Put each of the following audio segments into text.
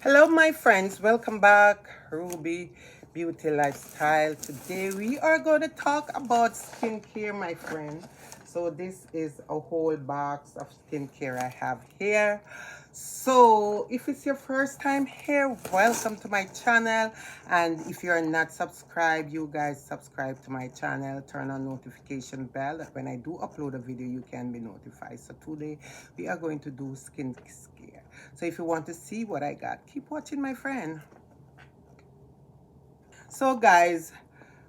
Hello, my friends. Welcome back, Ruby Beauty Lifestyle. Today we are going to talk about skincare, my friend. So this is a whole box of skincare I have here. So if it's your first time here, welcome to my channel. And if you're not subscribed, you guys subscribe to my channel. Turn on notification bell that when I do upload a video, you can be notified. So today we are going to do skincare. So if you want to see what I got, keep watching, my friend. So guys,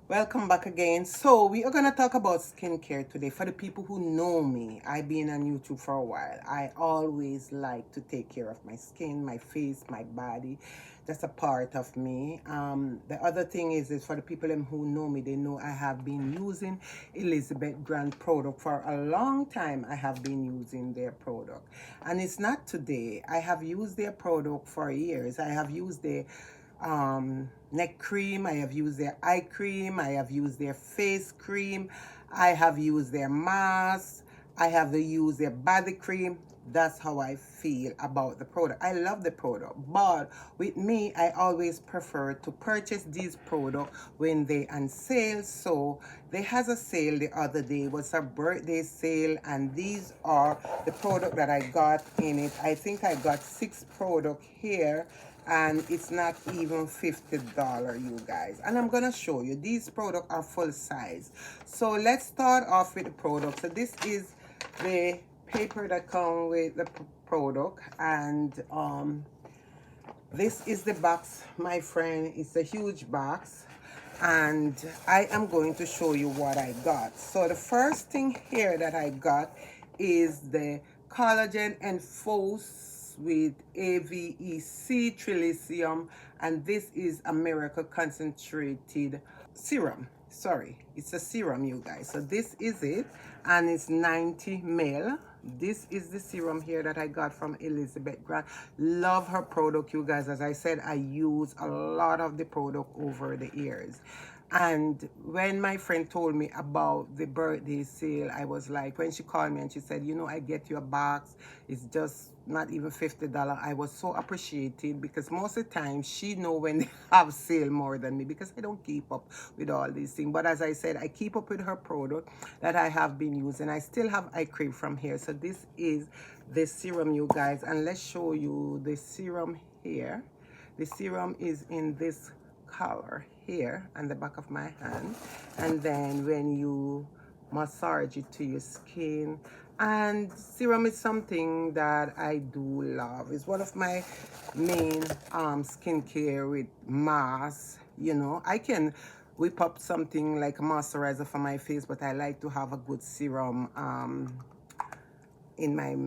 welcome back again. So we are going to talk about skincare today. For the people who know me, I've been on YouTube for a while. I always like to take care of my skin, my face, my body. That's a part of me. The other thing is for the people who know me, they know I have been using Elizabeth Grant product for a long time. I have been using their product, and it's not today. I have used their product for years. I have used their neck cream, I have used their eye cream, I have used their face cream, I have used their mask, I have used their body cream. That's how I feel about the product. I love the product, but with me, I always prefer to purchase these products when they on sale. So they has a sale the other day. It was a birthday sale, and these are the product that I got in it. I think I got 6 products here, and it's not even $50, you guys. And I'm gonna show you these products are full size. So let's start off with the product. So this is the paper that come with the product, and this is the box, my friend. It's a huge box, and I am going to show you what I got. So the first thing here that I got is the collagen enforce with AVEC trilicium, and this is a miracle concentrated serum. Sorry, it's a serum, you guys. So this is it, and it's 90 ml. This is the serum here that I got from Elizabeth Grant. Love her product, you guys. As I said, I use a lot of the product over the years. And when my friend told me about the birthday sale, I was like, when she called me and she said, you know, I get you a box, it's just not even $50. I was so appreciated, because most of the time she know when they have sale more than me, because I don't keep up with all these things. But as I said, I keep up with her product that I have been using. I still have eye cream from here. So this is the serum, you guys, and let's show you the serum here. The serum is in this color here on the back of my hand, and then when you massage it to your skin, and serum is something that I do love. It's one of my main skincare with mask. You know, I can whip up something like a moisturizer for my face, but I like to have a good serum in my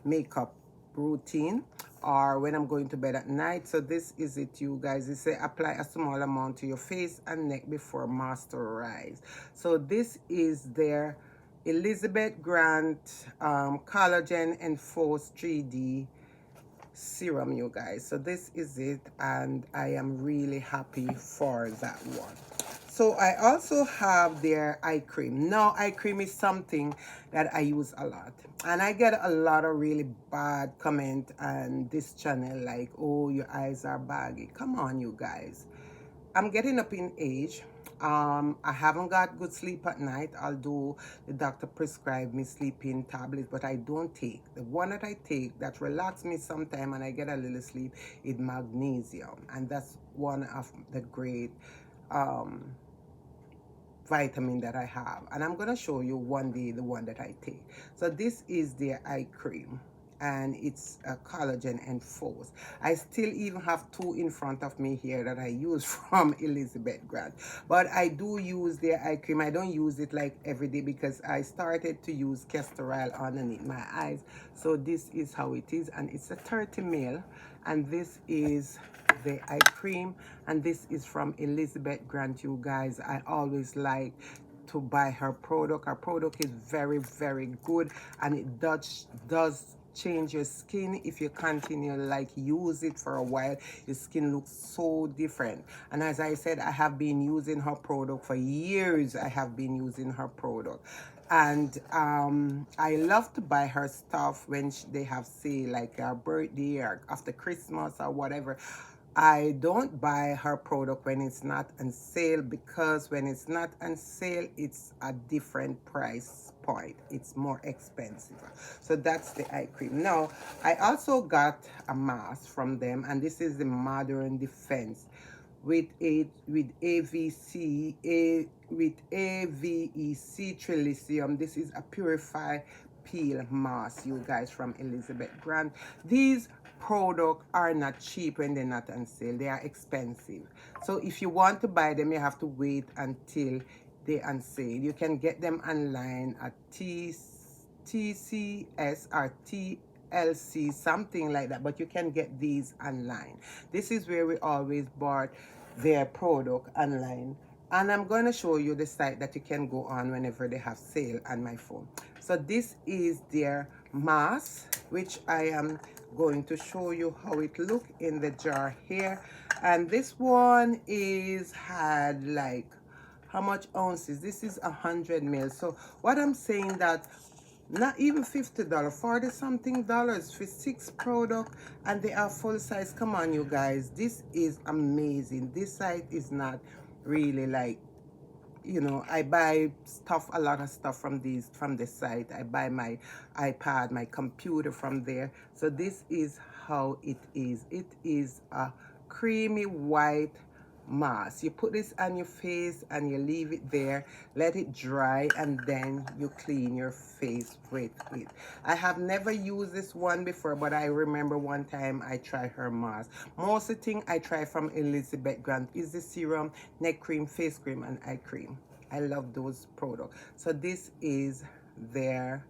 makeup routine or when I'm going to bed at night. So this is it, you guys. It say apply a small amount to your face and neck before moisturize. So this is their Elizabeth Grant collagen enforced 3D serum, you guys. So this is it, and I am really happy for that one. So I also have their eye cream. Now eye cream is something that I use a lot, and I get a lot of really bad comment on this channel, like, oh, your eyes are baggy. Come on, you guys, I'm getting up in age. I haven't got good sleep at night, although the doctor prescribed me sleeping tablets, but I don't take. The one that I take that relax me sometime and I get a little sleep is magnesium, and that's one of the great vitamin that I have. And I'm gonna show you one day the one that I take. So this is their eye cream, and it's a collagen enforced. I still even have 2 in front of me here that I use from Elizabeth Grant, but I do use their eye cream. I don't use it like every day, because I started to use castor oil underneath my eyes. So this is how it is, and it's a 30 ml, and this is the eye cream, and this is from Elizabeth Grant, you guys. I always like to buy her product. Her product is very, very good, and it does change your skin. If you continue like use it for a while, your skin looks so different. And as I said, I have been using her product for years. I have been using her product, And I love to buy her stuff when they have sale, like her birthday or after Christmas or whatever. I don't buy her product when it's not on sale, because when it's not on sale, it's a different price point. It's more expensive. So that's the eye cream. Now, I also got a mask from them, and this is the Modern Defense with AVEC Trilithium. This is a purify peel mask, you guys, from Elizabeth Grant. These products are not cheap when they're not on sale. They are expensive. So if you want to buy them, you have to wait until they're on sale. You can get them online at TCS or TLC, something like that, but you can get these online. This is where we always bought their product online, and I'm going to show you the site that you can go on whenever they have sale on my phone. So this is their mask, which I am going to show you how it look in the jar here. And this one is had like, how much ounces? This is 100 mil. So what I'm saying, that not even $50, 40 something dollars for 6 product, and they are full size. Come on, you guys, this is amazing. This site is not really like, you know, I buy stuff, a lot of stuff from this site. I buy my iPad, my computer from there. So this is how it is. It is a creamy white mask. You put this on your face and you leave it there, let it dry, and then you clean your face with it. I have never used this one before, but I remember one time I tried her mask. Most of the thing I try from Elizabeth Grant is the serum, neck cream, face cream, and eye cream. I love those products. So this is their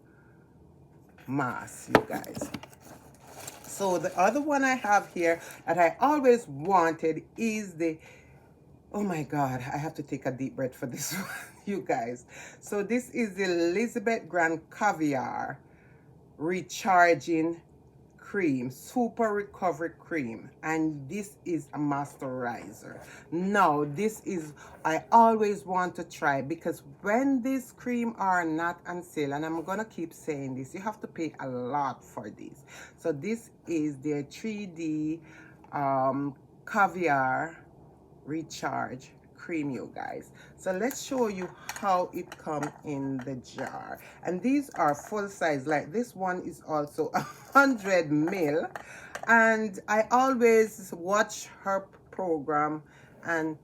mask, you guys. So the other one I have here that I always wanted is the, oh my God, I have to take a deep breath for this one, you guys. So this is the Elizabeth Grant Caviar Recharging Cream, Super Recovery Cream. And this is a moisturizer. Now, this is, I always want to try, because when this cream are not on sale, and I'm going to keep saying this, you have to pay a lot for this. So this is their 3D Caviar Recharge Cream, you guys. So let's show you how it comes in the jar. And these are full size. Like this one is also 100 mil. And I always watch her program, and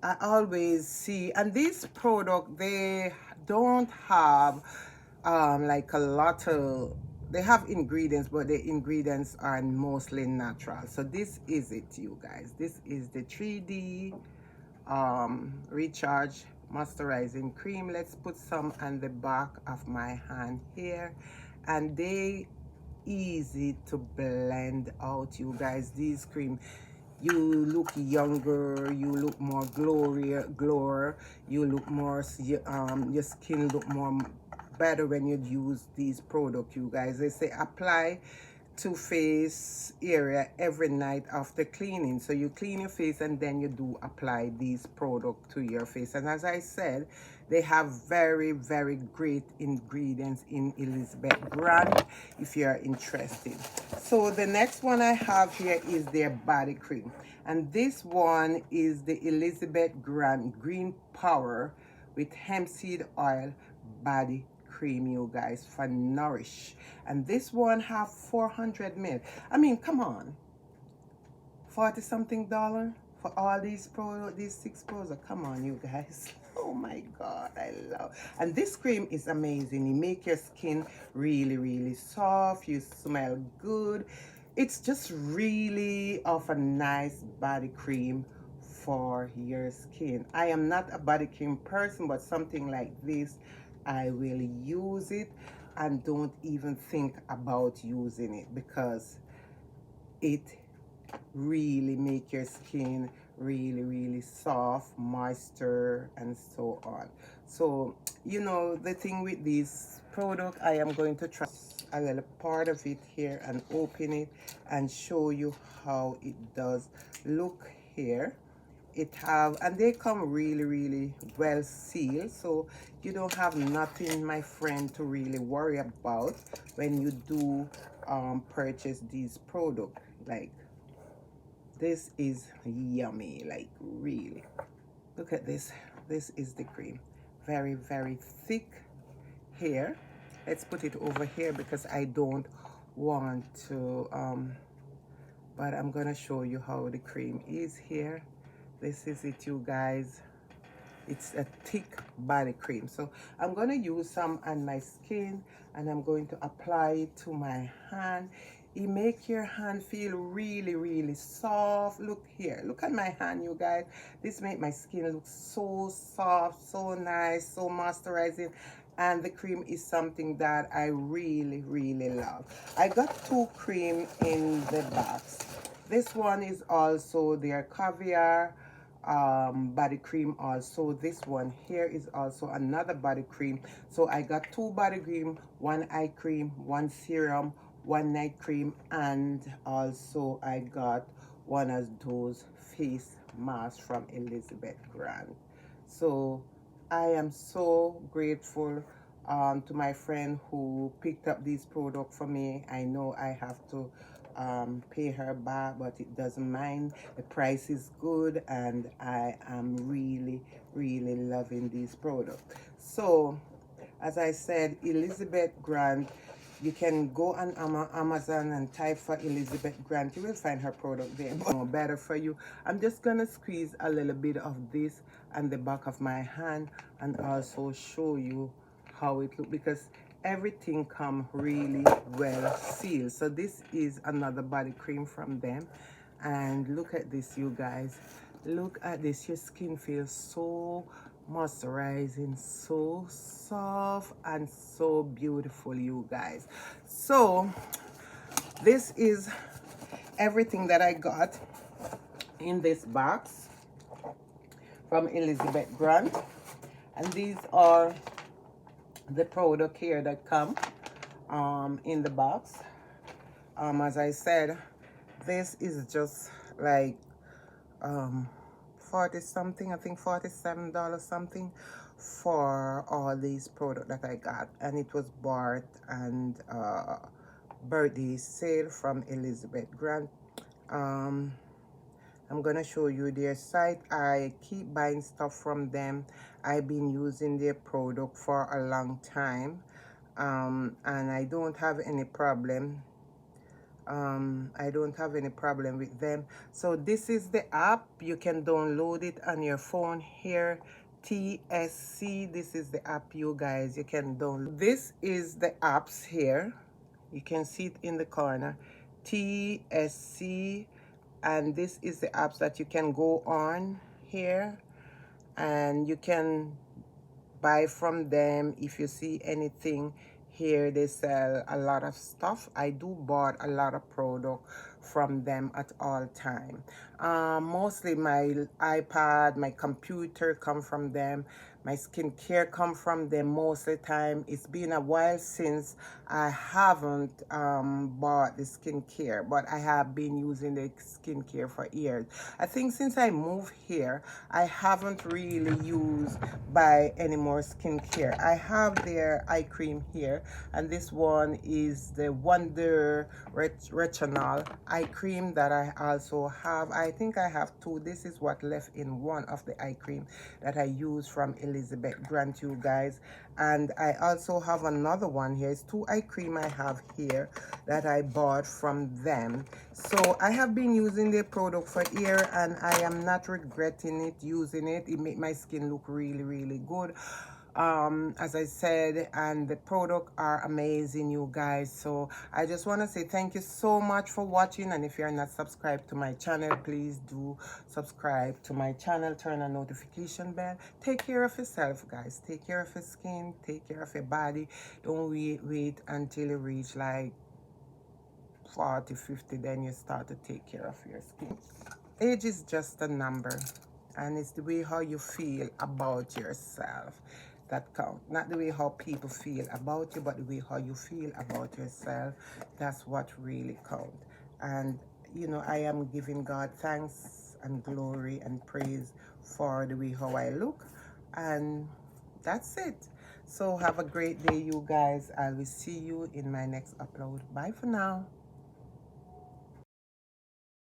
I always see, and this product, they don't have like a lot of, they have ingredients, but the ingredients are mostly natural. So this is it, you guys. This is the 3D Recharge Moisturizing Cream. Let's put some on the back of my hand here, and they easy to blend out, you guys. These cream, you look younger, you look more glower, you look more, your skin look more better when you use these products, you guys. They say apply to face area every night after cleaning. So you clean your face and then you do apply these products to your face. And as I said, they have very, very great ingredients in Elizabeth Grant if you're interested. So the next one I have here is their body cream. And this one is the Elizabeth Grant Green Power with hemp seed oil body cream, you guys, for Nourish. And this one have 400 mil. I mean, come on, 40 something dollar for all these products, these 6 products. Come on, you guys. Oh my God, I love. And this cream is amazing. It make your skin really, really soft. You smell good. It's just really of a nice body cream for your skin. I am not a body cream person, but something like this, I will use it and don't even think about using it, because it really make your skin really, really soft, moisture, and so on. So, you know, the thing with this product, I am going to try a little part of it here and open it and show you how it does look here it have, and they come really well sealed, so you don't have nothing, my friend, to really worry about when you do purchase these products. Like, this is yummy, like really. Look at this. This is the cream. Very thick here. Let's put it over here because I don't want to but I'm gonna show you how the cream is here. This is it, you guys. It's a thick body cream, so I'm going to use some on my skin and I'm going to apply it to my hand. It make your hand feel really soft. Look here, look at my hand, you guys. This make my skin look so soft, so nice, so moisturizing, and the cream is something that I really love. I got 2 cream in the box. This one is also their caviar body cream. Also, this one here is also another body cream. So I got 2 body cream, 1 eye cream, 1 serum, 1 night cream, and also I got one of those face masks from Elizabeth Grant. So I am so grateful to my friend who picked up these products for me. I know I have to pay her back, but it doesn't mind. The price is good and I am really loving these products. So as I said, Elizabeth Grant, you can go on Amazon and type for Elizabeth Grant. You will find her product there. But better for you, I'm just gonna squeeze a little bit of this on the back of my hand and also show you how it looks, because everything come really well sealed. So this is another body cream from them, and look at this, you guys. Look at this. Your skin feels so moisturizing, so soft and so beautiful, you guys. So this is everything that I got in this box from Elizabeth Grant, and these are the product here that come in the box. As I said, this is just like 40 something, I think $47 something for all these products that I got, and it was bought and birthday sale from Elizabeth Grant. I'm gonna show you their site. I keep buying stuff from them. I've been using their product for a long time, and I don't have any problem. I don't have any problem with them. So this is the app. You can download it on your phone here. TSC, this is the app, you guys. You can download. This is the apps here. You can see it in the corner. TSC, and this is the apps that you can go on here and you can buy from them. If you see anything here, they sell a lot of stuff. I do bought a lot of product from them at all time. Mostly my iPad, my computer come from them. My skincare come from them most of the time. It's been a while since I haven't bought the skincare, but I have been using the skincare for years. I think since I moved here, I haven't really used buy any more skincare. I have their eye cream here, and this one is the Wonder Retinol eye cream that I also have. I think I have 2. This is what left in one of the eye cream that I use from Elizabeth Grant, you guys. And I also have another one here. It's 2 eye cream I have here that I bought from them. So I have been using their product for a year and I am not regretting it, using it. It makes my skin look really good. As I said, and the product are amazing, you guys. So I just want to say thank you so much for watching, and if you're not subscribed to my channel, please do subscribe to my channel, turn on notification bell. Take care of yourself, guys. Take care of your skin, take care of your body. Don't wait until you reach like 40, 50, then you start to take care of your skin. Age is just a number, and it's the way how you feel about yourself that count. Not the way how people feel about you, but the way how you feel about yourself. That's what really count. And you know, I am giving God thanks and glory and praise for the way how I look. And that's it. So have a great day, you guys. I will see you in my next upload. Bye for now.